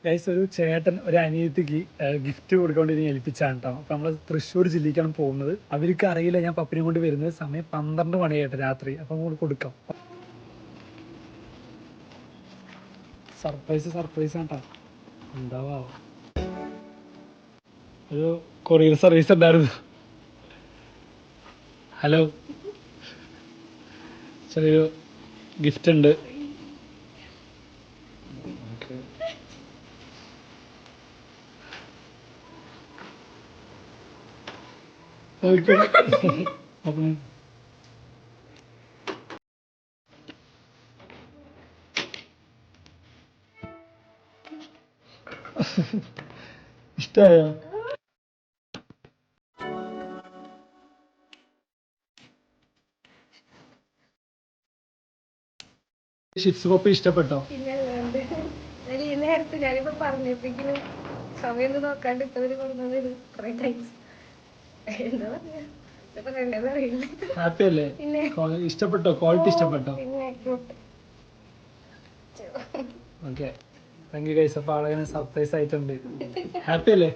Guys, ഒരു ചേട്ടൻ ഒരു അനിയത്തിക്ക് ഗിഫ്റ്റ് കൊടുക്കൊണ്ട് ഇനി ഏൽപ്പിച്ചാണ് കേട്ടോ. അപ്പൊ നമ്മള് തൃശ്ശൂർ ജില്ലയ്ക്കാണ് പോകുന്നത്. അവർക്ക് അറിയില്ല ഞാൻ പപ്പിനെ കൊണ്ട് വരുന്നത്. സമയം 12 മണിയായിട്ട് രാത്രി. അപ്പൊ നമ്മൾ കൊടുക്കാം. സർപ്രൈസ് ആട്ടോ. എന്താവാ, ഒരു കൊറിയർ സർവീസ് ഉണ്ടായിരുന്നു. ഹലോ, ചെറിയൊരു ഗിഫ്റ്റ് ഉണ്ട്. ഇഷ്ടമായോ? ഷിപ്സ് പപ്പി ഇഷ്ടപ്പെട്ടോ? ഈ നേരത്തെ ഞാനിപ്പോ പറഞ്ഞെങ്കിലും സമയം നോക്കാണ്ട് ഇപ്പവര് കൊടുക്കുന്നത് കുറെ ടൈംസ് എന്താ പറയാ, ഹാപ്പി അല്ലേ? ഇഷ്ടപ്പെട്ടോ? ക്വാളിറ്റി ഇഷ്ടപ്പെട്ടോ? Okay, thank you guys. അപ്പോൾ ആളെ സർപ്രൈസ് ആയിട്ടുണ്ട്. ഹാപ്പി അല്ലേ?